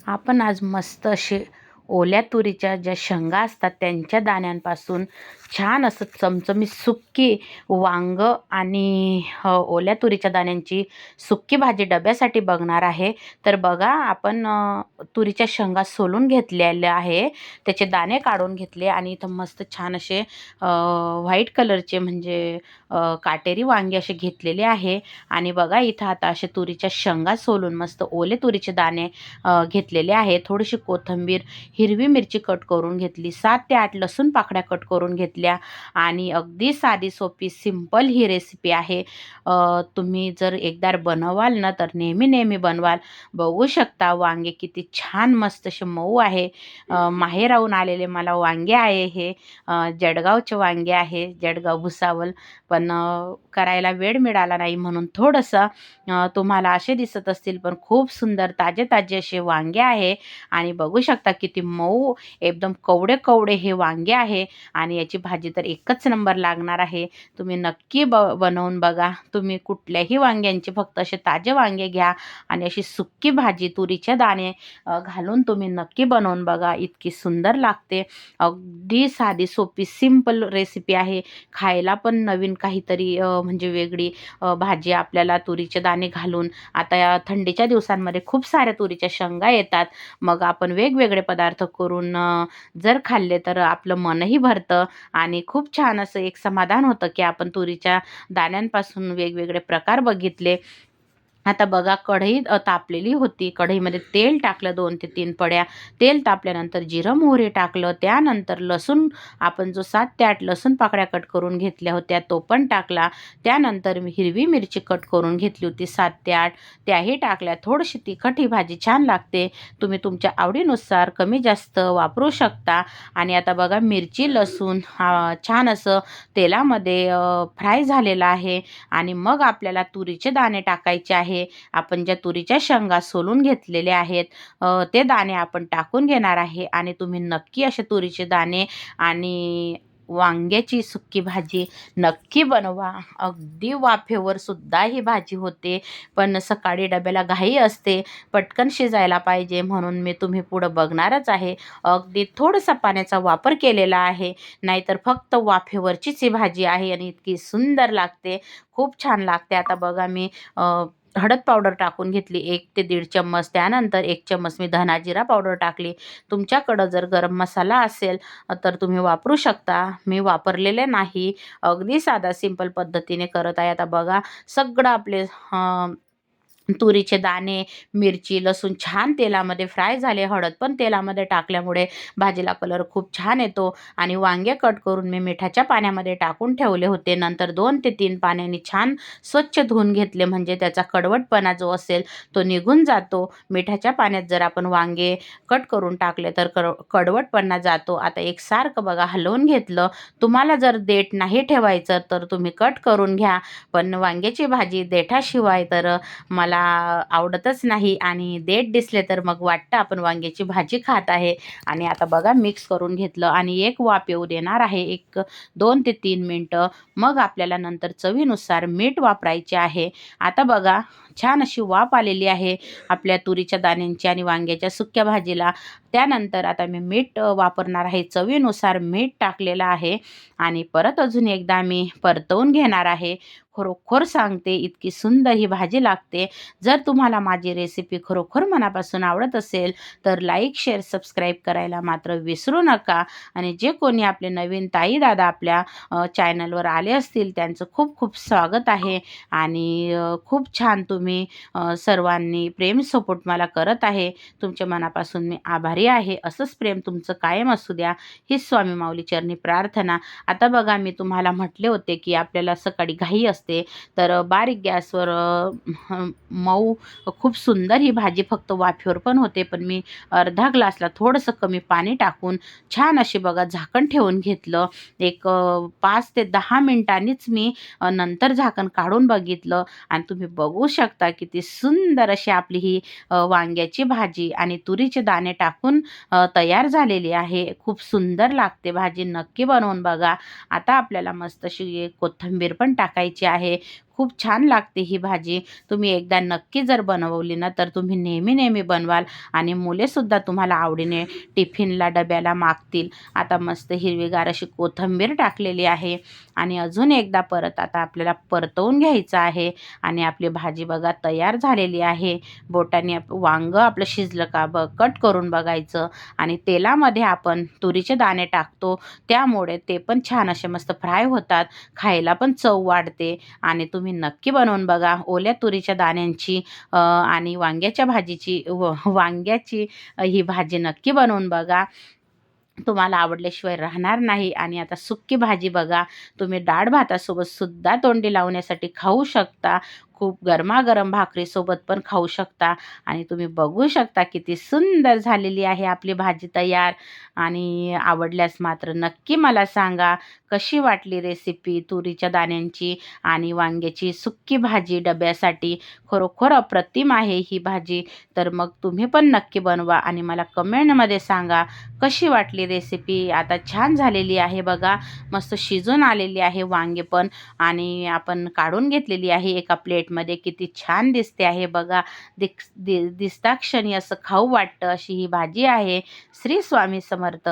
आपण आज मस्त असे ओल्या तुरीच्या ज्या शेंगा असतात त्यांच्या दाण्यांपासून छान असं चमचमीत सुक्की वांग आणि ओल्या तुरीच्या दाण्यांची सुक्की भाजी डब्यासाठी बघणार आहे. तर बघा आपण तुरीच्या शेंगा सोलून घेतलेल्या आहे, त्याचे दाणे काढून घेतले आणि इथं मस्त छान असे व्हाईट कलरचे म्हणजे काटेरी वांगे असे घेतलेले आहे. आणि बघा इथं आता असे तुरीच्या शेंगा सोलून मस्त ओले तुरीचे दाणे घेतलेले आहे. थोडीशी कोथिंबीर, हिरवी मिरची कट करून घेतली, 7 ते 8 लसूण पाकळ्या कट करून घेतल्या आणि अगदी साधी सोपी सिंपल ही रेसिपी आहे. तुम्ही जर एकदा बनवाल ना तर नेहमी बनवाल. बघू शकता वांगे किती छान मस्त असे मऊ आहे. माहेराहून आलेले मला वांगे आहे हे. जळगावचे वांगे आहे, जळगाव भुसावळ. पण करायला वेळ मिळाला नाही म्हणून थोडंसं तुम्हाला असे दिसत असतील, पण खूप सुंदर ताजे ताजे असे वांगे आहे. आणि बघू शकता किती मऊ एकदम कवडे कवडे हे वांगे आहे. आणि याची भाजी तर एकच नंबर लागणार आहे. तुम्ही नक्की बनवून बघा. तुम्ही कुठल्याही वांग्यांचे फक्त असे ताजे वांगे घ्या आणि अशी सुक्की भाजी तुरीचे दाणे घालून तुम्ही नक्की बनवून बघा. इतकी सुंदर लागते. अगदी साधी सोपी सिंपल रेसिपी आहे. खायला पण नवीन काहीतरी म्हणजे वेगळी भाजी आपल्याला तुरीचे दाणे घालून. आता या थंडीच्या दिवसांमध्ये खूप साऱ्या तुरीच्या शेंगा येतात. मग आपण वेगवेगळे पदार्थ करून जर खाल्ले तर आपलं मनही भरतं आणि खूप छान असं एक समाधान होतं, की आपण तुरीच्या दाण्यांपासून वेगवेगळे प्रकार बघितले. आता बघा कढई तापलेली होती. कढईमध्ये तेल टाकलं 2 ते 3 पड्या. तेल तापल्यानंतर जिरं मोहरी टाकलं. त्यानंतर लसूण आपण जो 7 ते 8 लसूण पाकळ्या कट करून घेतल्या होत्या तो पण टाकला. त्यानंतर मी हिरवी मिरची कट करून घेतली होती 7 ते 8 त्याही टाकल्या. थोडीशी तिखट ही भाजी छान लागते. तुम्ही तुमच्या आवडीनुसार कमी जास्त वापरू शकता. आणि आता बघा मिरची, लसूण छान असं तेलामध्ये फ्राय झालेलं आहे. आणि मग आपल्याला तुरीचे दाणे टाकायचे आहे. आपण ज्या तुरीच्या शेंगा सोलून घेतलेल्या आहेत ते दाणे आपण टाकून घेणार आहे. आणि तुम्ही नक्की असे तुरीचे दाणे आणि वांग्याची सुक्की भाजी नक्की बनवा. अगदी वाफेवर सुद्धा ही भाजी होते. पण सकाळी डब्याला घाई असते, पटकन शिजायला पाहिजे म्हणून मी तुम्ही पुढं बघणारच आहे. अगदी थोडासा पाण्याचा वापर केलेला आहे, नाहीतर फक्त वाफेवरचीच ही भाजी आहे आणि इतकी सुंदर लागते. खूप छान लागते. आता बघा मी हळद पावडर टाकून घेतली 1 ते 1.5 चम्मच. त्यानंतर 1 चम्मच मी धना जिरा पावडर टाकली. तुमच्याकडं जर गरम मसाला असेल तर तुम्ही वापरू शकता. मी वापरलेले नाही. अगदी साधा सिंपल पद्धतीने करत आहे. आता बघा सगळं आपले तुरीचे दाणे, मिरची, लसूण छान तेलामध्ये फ्राय झाले. हळद पण तेलामध्ये टाकल्यामुळे भाजीला कलर खूप छान येतो. आणि वांगे कट करून मी मिठाच्या पाण्यामध्ये टाकून ठेवले होते. नंतर 2 ते 3 पाण्याने छान स्वच्छ धुवून घेतले, म्हणजे त्याचा कडवटपणा जो असेल तो निघून जातो. मिठाच्या पाण्यात जर आपण वांगे कट करून टाकले तर कडवटपणा जातो. आता एकसारखं बघा हलवून घेतलं. तुम्हाला जर देठ नाही ठेवायचं तर तुम्ही कट करून घ्या. पण वांग्याची भाजी देठाशिवाय तर मला आवडतच नाही आणि देठ दिसले तर मग वाटतं आपण वांग्याची भाजी खात आहे. आणि आता बघा मिक्स करून घेतलं आणि एक वाफ येऊ देणार आहे, एक 2 ते 3 मिनटं. मग आपल्याला नंतर चवीनुसार मीठ वापरायचे आहे. आता बघा छान अशी वाफ आलेली आहे आपल्या तुरीच्या दाण्यांची आणि वांग्याच्या सुक्या भाजीला. त्यानंतर आता मी मीठ वापरणार आहे. चवीनुसार मीठ टाकलेलं आहे आणि परत अजून एकदा मी परतवून घेणार आहे. खरोखर सांगते इतकी सुंदर ही भाजी लागते. जर तुम्हाला माझी रेसिपी खरोखर मनापासून आवडत असेल तर लाईक, शेअर, सबस्क्राईब करायला मात्र विसरू नका. आणि जे कोणी आपले नवीन ताई दादा आपल्या चॅनलवर आले असतील त्यांचं खूप खूप स्वागत आहे. आणि खूप छान तुम्ही सर्वांनी प्रेम सपोर्ट मला करत आहे. तुमच्या मनापासून मी आभारी आहे. असंच प्रेम तुमचं कायम असू द्या, हीच स्वामी माऊली चरणी प्रार्थना. आता बघा मी तुम्हाला म्हटले होते की आपल्याला सकाळी घाई असते, तर बारीक गॅसवर मऊ खूप सुंदर ही भाजी फक्त वाफेवर पण होते. पण मी अर्धा ग्लासला थोडंसं कमी पाणी टाकून छान अशी बघा झाकण ठेवून घेतलं. एक 5 ते 10 मिनिटांनीच मी नंतर झाकण काढून बघितलं आणि तुम्ही बघू शकता किती सुंदर अशी आपली ही वांग्याची भाजी आणि तुरीचे दाणे टाकून तयार झालेली आहे. खूप सुंदर लागते भाजी. नक्की बनवून बघा. आता आपल्याला मस्त अशी एक कोथिंबीर पण टाकायची आहे. खूप छान लागते ही भाजी. तुम्ही एकदा नक्की जर बनवली ना, तर तुम्ही नेहमी बनवाल आणि मुलेसुद्धा तुम्हाला आवडीने टिफिनला डब्याला मागतील. आता मस्त हिरवीगार अशी कोथिंबीर टाकलेली आहे आणि अजून एकदा परत आता आपल्याला परतवून घ्यायचं आहे आणि आपली भाजी बघा तयार झालेली आहे. बोटाने वांगं आपलं शिजलं का कट करून बघायचं आणि तेलामध्ये आपण तुरीचे दाणे टाकतो, त्यामुळे ते पण छान असे मस्त फ्राय होतात. खायला पण चव वाढते आणि तुम्ही नक्की बनवून बघा. ओल्या तुरीच्या दाण्यांची आणि वांग्याच्या भाजीची वांग्याची ही भाजी नक्की बनवून बघा. तुम्हाला आवडल्याशिवाय राहणार नाही. आणि आता सुक्की भाजी बघा, तुम्ही डाळ भातासोबत सुद्धा तोंडी लावण्यासाठी खाऊ शकता. खूप गरमागरम भाकरीसोबत पण खाऊ शकता आणि तुम्ही बघू शकता किती सुंदर झालेली आहे आपली भाजी तयार. आणि आवडल्यास मात्र नक्की मला सांगा, कशी वाटली रेसिपी तुरीच्या दाण्यांची आणि वांग्याची सुक्की भाजी डब्यासाठी. खरोखर अप्रतिम आहे ही भाजी. तर मग तुम्ही पण नक्की बनवा आणि मला कमेंटमध्ये सांगा कशी वाटली रेसिपी. आता छान झालेली आहे बघा, मस्त शिजून आलेली आहे वांगे पण आणि आपण काढून घेतलेली आहे एका प्लेटमध्ये. किती छान दिसते आहे बघा. दिसता क्षणी असं खाऊ वाटतं अशी ही भाजी आहे. श्री स्वामी समर्थ.